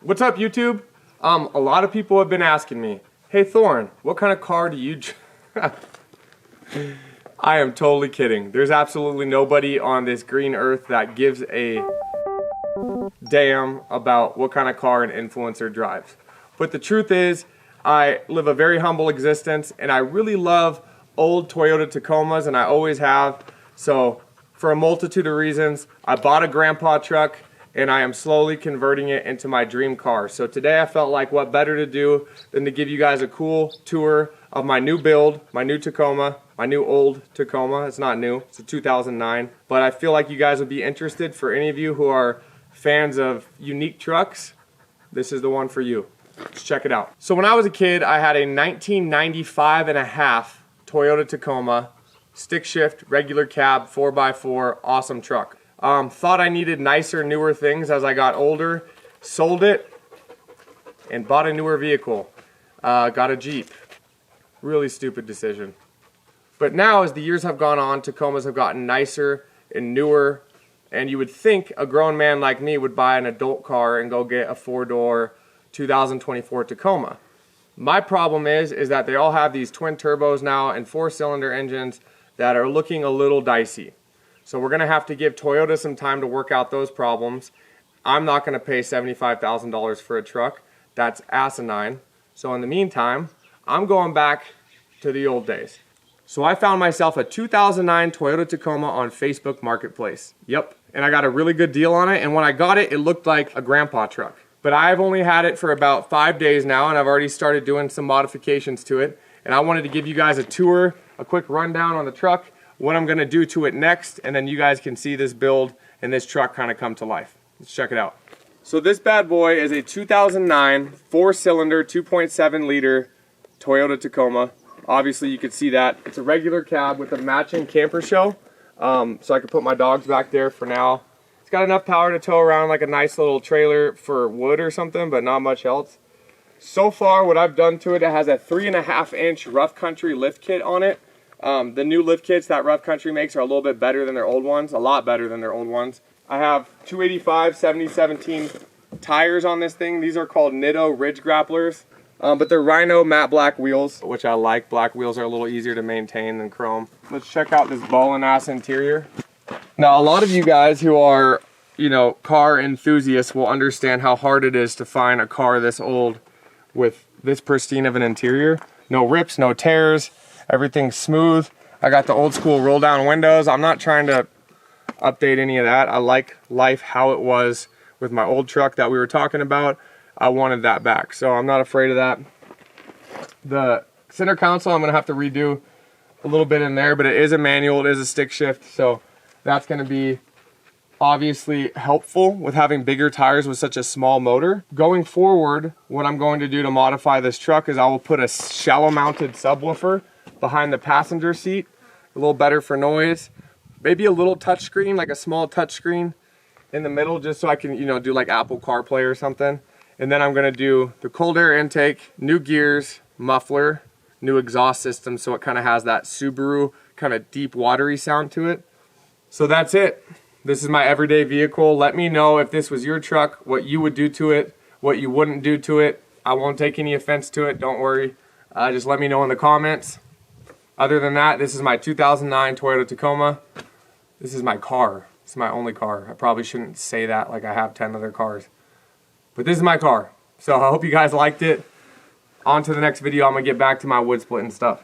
What's up, YouTube? A lot of people have been asking me, hey Thorn, what kind of car do you I am totally kidding. There's absolutely nobody on this green earth that gives a damn about what kind of car an influencer drives. But the truth is, I live a very humble existence and I really love old Toyota Tacomas, and I always have. So for a multitude of reasons, I bought a grandpa truck and I am slowly converting it into my dream car. So today I felt like what better to do than to give you guys a cool tour of my new build, my new Tacoma, my new old Tacoma. It's not new, it's a 2009. But I feel like you guys would be interested. For any of you who are fans of unique trucks, this is the one for you. Let's check it out. So when I was a kid, I had a 1995 and a half Toyota Tacoma, stick shift, regular cab, 4x4, awesome truck. Thought I needed nicer, newer things as I got older, sold it, and bought a newer vehicle. Got a Jeep. Really stupid decision. But now, as the years have gone on, Tacomas have gotten nicer and newer, and you would think a grown man like me would buy an adult car and go get a four-door 2024 Tacoma. My problem is that they all have these twin turbos now and four-cylinder engines that are looking a little dicey. So we're gonna have to give Toyota some time to work out those problems. I'm not gonna pay $75,000 for a truck. That's asinine. So in the meantime, I'm going back to the old days. So I found myself a 2009 Toyota Tacoma on Facebook Marketplace. Yep, and I got a really good deal on it, and when I got it, it looked like a grandpa truck. But I've only had it for about 5 days now, and I've already started doing some modifications to it. And I wanted to give you guys a tour, a quick rundown on the truck, what I'm gonna do to it next, and then you guys can see this build and this truck kind of come to life. Let's check it out. So this bad boy is a 2009 4-cylinder 2.7 liter Toyota Tacoma. Obviously you can see that. It's a regular cab with a matching camper shell. So I can put my dogs back there for now. It's got enough power to tow around like a nice little trailer for wood or something, but not much else. So far what I've done to it, it has a 3.5-inch Rough Country lift kit on it. The new lift kits that Rough Country makes are a little bit better than their old ones, a lot better than their old ones. I have 285 7017 tires on this thing. These are called Nitto Ridge Grapplers, but they're Rhino matte black wheels, which I like. Black wheels are a little easier to maintain than chrome. Let's check out this ballin' ass interior. Now, a lot of you guys who are, car enthusiasts will understand how hard it is to find a car this old with this pristine of an interior. No rips, no tears. Everything's smooth. I got the old school roll down windows. I'm not trying to update any of that. I like life how it was with my old truck that we were talking about. I wanted that back, so I'm not afraid of that. The center console, I'm gonna have to redo a little bit in there, but it is a manual, it is a stick shift, so that's gonna be obviously helpful with having bigger tires with such a small motor. Going forward, what I'm going to do to modify this truck is I will put a shallow mounted subwoofer behind the passenger seat, a little better for noise. Maybe a little touchscreen, like a small touchscreen in the middle, just so I can, do like Apple CarPlay or something. And then I'm gonna do the cold air intake, new gears, muffler, new exhaust system, so it kind of has that Subaru kind of deep watery sound to it. So that's it. This is my everyday vehicle. Let me know if this was your truck, what you would do to it, what you wouldn't do to it. I won't take any offense to it, don't worry. Just let me know in the comments. Other than that, this is my 2009 Toyota Tacoma. This is my car. This is my only car. I probably shouldn't say that like I have 10 other cars. But this is my car. So I hope you guys liked it. On to the next video. I'm going to get back to my wood splitting stuff.